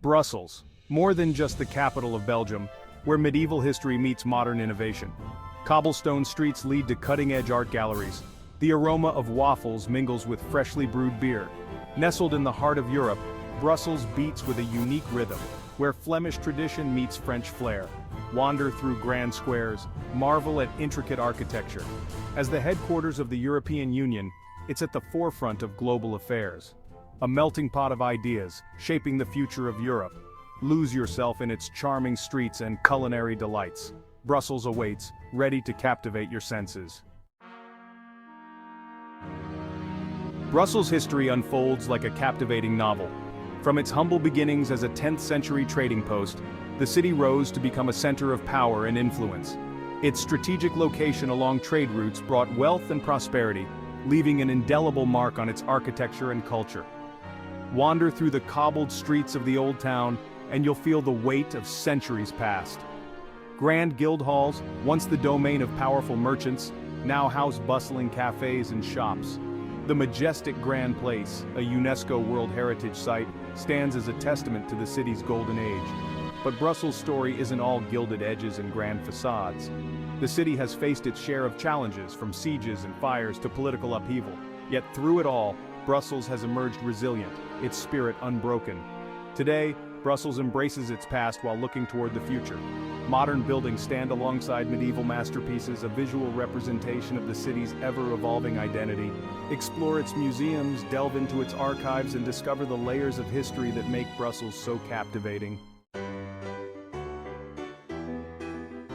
Brussels, more than just the capital of Belgium, where medieval history meets modern innovation. Cobblestone streets lead to cutting-edge art galleries. The aroma of waffles mingles with freshly brewed beer. Nestled in the heart of Europe, Brussels beats with a unique rhythm, where Flemish tradition meets French flair. Wander through grand squares, marvel at intricate architecture. As the headquarters of the European Union, it's at the forefront of global affairs. A melting pot of ideas, shaping the future of Europe. Lose yourself in its charming streets and culinary delights. Brussels awaits, ready to captivate your senses. Brussels' history unfolds like a captivating novel. From its humble beginnings as a 10th-century trading post, the city rose to become a center of power and influence. Its strategic location along trade routes brought wealth and prosperity, leaving an indelible mark on its architecture and culture. Wander through the cobbled streets of the old town, and you'll feel the weight of centuries past. Grand guild halls, once the domain of powerful merchants, now house bustling cafes and shops. The majestic Grand Place, a UNESCO World Heritage Site, stands as a testament to the city's golden age. But Brussels' story isn't all gilded edges and grand facades. The city has faced its share of challenges, from sieges and fires to political upheaval. Yet through it all, Brussels has emerged resilient, its spirit unbroken. Today, Brussels embraces its past while looking toward the future. Modern buildings stand alongside medieval masterpieces, a visual representation of the city's ever-evolving identity. Explore its museums, delve into its archives, and discover the layers of history that make Brussels so captivating.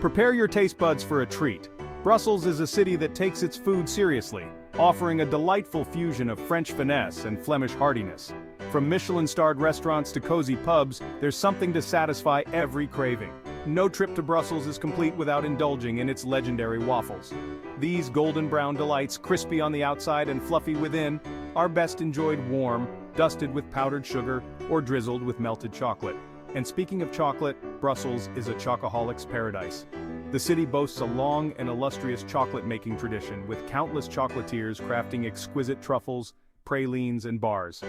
Prepare your taste buds for a treat. Brussels is a city that takes its food seriously, offering a delightful fusion of French finesse and Flemish heartiness. From Michelin-starred restaurants to cozy pubs, there's something to satisfy every craving. No trip to Brussels is complete without indulging in its legendary waffles. These golden brown delights, crispy on the outside and fluffy within, are best enjoyed warm, dusted with powdered sugar, or drizzled with melted chocolate. And speaking of chocolate, Brussels is a chocoholic's paradise. The city boasts a long and illustrious chocolate-making tradition, with countless chocolatiers crafting exquisite truffles, pralines, and bars.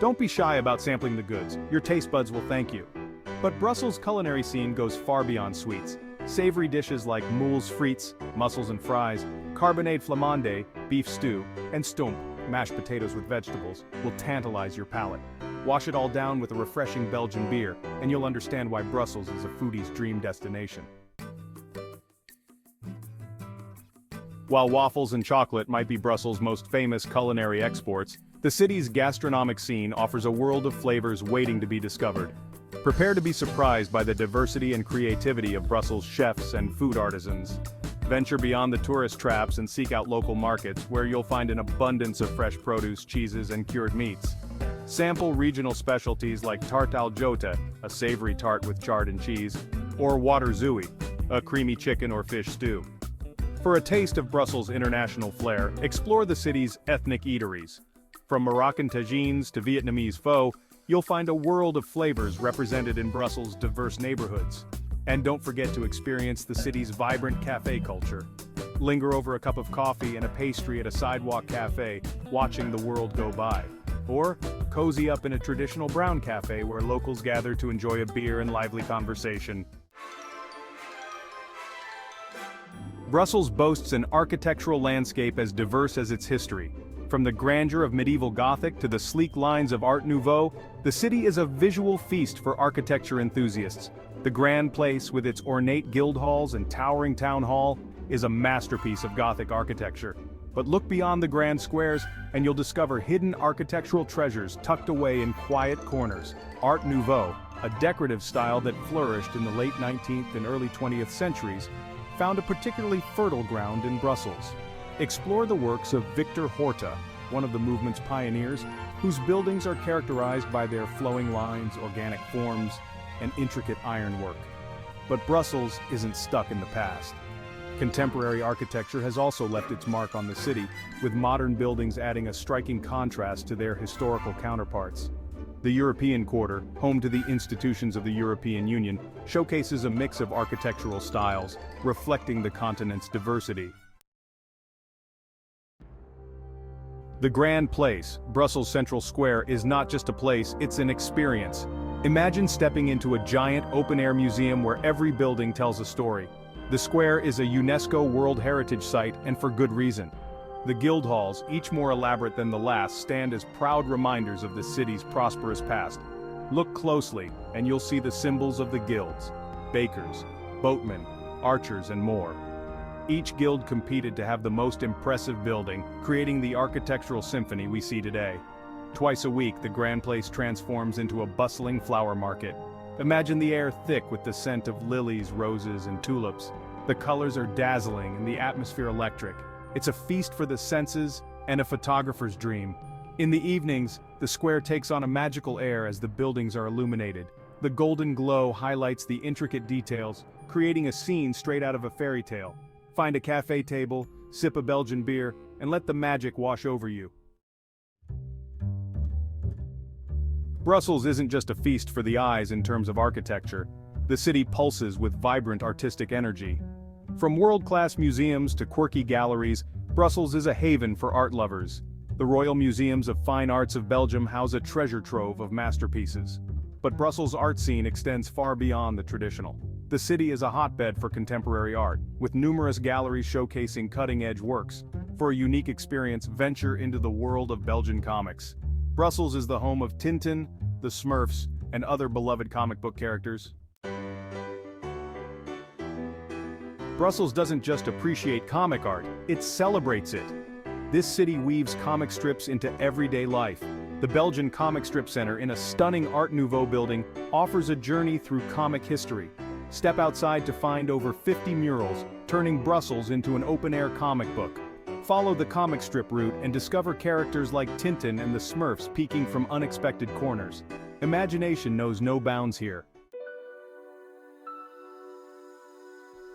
Don't be shy about sampling the goods, your taste buds will thank you. But Brussels' culinary scene goes far beyond sweets. Savory dishes like moules frites, mussels and fries, carbonade flamande, beef stew, and stump, mashed potatoes with vegetables, will tantalize your palate. Wash it all down with a refreshing Belgian beer, and you'll understand why Brussels is a foodie's dream destination. While waffles and chocolate might be Brussels' most famous culinary exports, the city's gastronomic scene offers a world of flavors waiting to be discovered. Prepare to be surprised by the diversity and creativity of Brussels' chefs and food artisans. Venture beyond the tourist traps and seek out local markets, where you'll find an abundance of fresh produce, cheeses, and cured meats. Sample regional specialties like tarte al jota, a savory tart with chard and cheese, or water zooey, a creamy chicken or fish stew. For a taste of Brussels' international flair, explore the city's ethnic eateries. From Moroccan tagines to Vietnamese pho, you'll find a world of flavors represented in Brussels' diverse neighborhoods. And don't forget to experience the city's vibrant cafe culture. Linger over a cup of coffee and a pastry at a sidewalk cafe, watching the world go by. Or cozy up in a traditional brown cafe where locals gather to enjoy a beer and lively conversation. Brussels boasts an architectural landscape as diverse as its history. From the grandeur of medieval Gothic to the sleek lines of Art Nouveau, the city is a visual feast for architecture enthusiasts. The Grand Place, with its ornate guild halls and towering town hall, is a masterpiece of Gothic architecture. But look beyond the grand squares, and you'll discover hidden architectural treasures tucked away in quiet corners. Art Nouveau, a decorative style that flourished in the late 19th and early 20th centuries, found a particularly fertile ground in Brussels. Explore the works of Victor Horta, one of the movement's pioneers, whose buildings are characterized by their flowing lines, organic forms, and intricate ironwork. But Brussels isn't stuck in the past. Contemporary architecture has also left its mark on the city, with modern buildings adding a striking contrast to their historical counterparts. The European Quarter, home to the institutions of the European Union, showcases a mix of architectural styles, reflecting the continent's diversity. The Grand Place, Brussels Central Square, is not just a place, it's an experience. Imagine stepping into a giant open-air museum where every building tells a story. The square is a UNESCO World Heritage Site, and for good reason. The guild halls, each more elaborate than the last, stand as proud reminders of the city's prosperous past. Look closely, and you'll see the symbols of the guilds: bakers, boatmen, archers, and more. Each guild competed to have the most impressive building, creating the architectural symphony we see today. Twice a week, the Grand Place transforms into a bustling flower market. Imagine the air thick with the scent of lilies, roses, and tulips. The colors are dazzling and the atmosphere electric. It's a feast for the senses and a photographer's dream. In the evenings, the square takes on a magical air as the buildings are illuminated. The golden glow highlights the intricate details, creating a scene straight out of a fairy tale. Find a cafe table, sip a Belgian beer, and let the magic wash over you. Brussels isn't just a feast for the eyes in terms of architecture. The city pulses with vibrant artistic energy. From world-class museums to quirky galleries, Brussels is a haven for art lovers. The Royal Museums of Fine Arts of Belgium house a treasure trove of masterpieces. But Brussels' art scene extends far beyond the traditional. The city is a hotbed for contemporary art, with numerous galleries showcasing cutting-edge works. For a unique experience, venture into the world of Belgian comics. Brussels is the home of Tintin, the Smurfs, and other beloved comic book characters. Brussels doesn't just appreciate comic art, it celebrates it. This city weaves comic strips into everyday life. The Belgian Comic Strip Center, in a stunning Art Nouveau building, offers a journey through comic history. Step outside to find over 50 murals, turning Brussels into an open-air comic book. Follow the comic strip route and discover characters like Tintin and the Smurfs peeking from unexpected corners. Imagination knows no bounds here.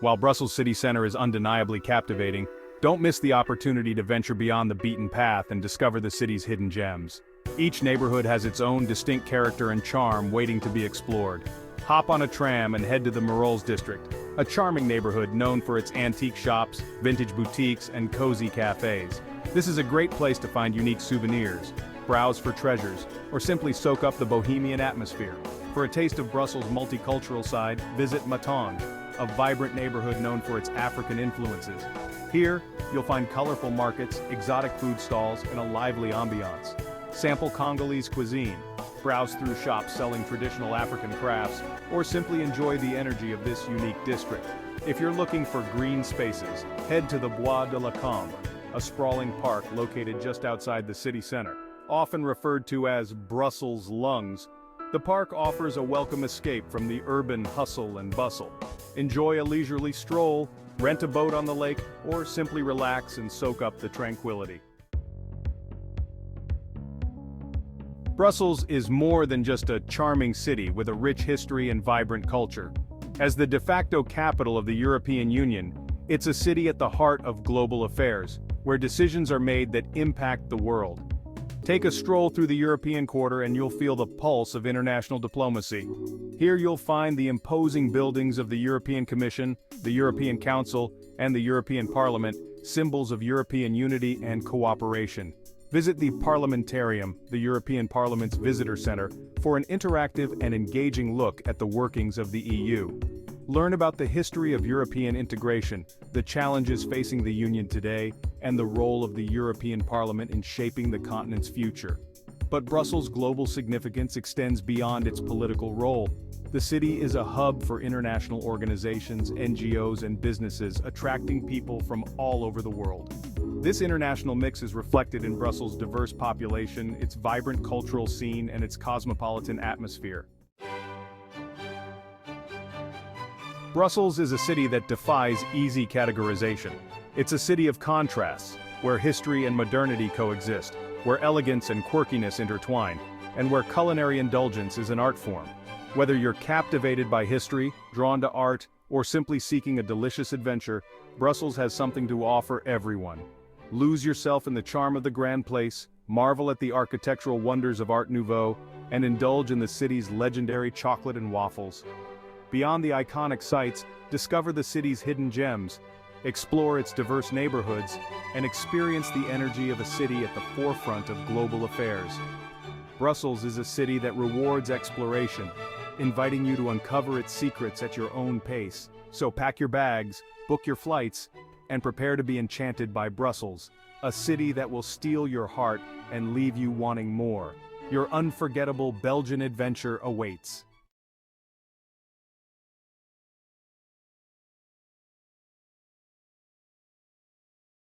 While Brussels city center is undeniably captivating, don't miss the opportunity to venture beyond the beaten path and discover the city's hidden gems. Each neighborhood has its own distinct character and charm waiting to be explored. Hop on a tram and head to the Marolles district, a charming neighborhood known for its antique shops, vintage boutiques, and cozy cafes. This is a great place to find unique souvenirs, browse for treasures, or simply soak up the bohemian atmosphere. For a taste of Brussels' multicultural side, visit Matonge, a vibrant neighborhood known for its African influences. Here, you'll find colorful markets, exotic food stalls, and a lively ambiance. Sample Congolese cuisine, browse through shops selling traditional African crafts, or simply enjoy the energy of this unique district. If you're looking for green spaces, head to the Bois de la Combe, a sprawling park located just outside the city center. Often referred to as Brussels' lungs, the park offers a welcome escape from the urban hustle and bustle. Enjoy a leisurely stroll, rent a boat on the lake, or simply relax and soak up the tranquility. Brussels is more than just a charming city with a rich history and vibrant culture. As the de facto capital of the European Union, it's a city at the heart of global affairs, where decisions are made that impact the world. Take a stroll through the European Quarter and you'll feel the pulse of international diplomacy. Here you'll find the imposing buildings of the European Commission, the European Council, and the European Parliament, symbols of European unity and cooperation. Visit the Parliamentarium, the European Parliament's visitor center, for an interactive and engaging look at the workings of the EU. Learn about the history of European integration, the challenges facing the Union today, and the role of the European Parliament in shaping the continent's future. But Brussels' global significance extends beyond its political role. The city is a hub for international organizations, NGOs, and businesses, attracting people from all over the world. This international mix is reflected in Brussels' diverse population, its vibrant cultural scene, and its cosmopolitan atmosphere. Brussels is a city that defies easy categorization. It's a city of contrasts, where history and modernity coexist, where elegance and quirkiness intertwine, and where culinary indulgence is an art form. Whether you're captivated by history, drawn to art, or simply seeking a delicious adventure, Brussels has something to offer everyone. Lose yourself in the charm of the Grand Place, marvel at the architectural wonders of Art Nouveau, and indulge in the city's legendary chocolate and waffles. Beyond the iconic sights, discover the city's hidden gems, explore its diverse neighborhoods, and experience the energy of a city at the forefront of global affairs. Brussels is a city that rewards exploration, inviting you to uncover its secrets at your own pace. So pack your bags, book your flights, and prepare to be enchanted by Brussels, a city that will steal your heart and leave you wanting more. Your unforgettable Belgian adventure awaits.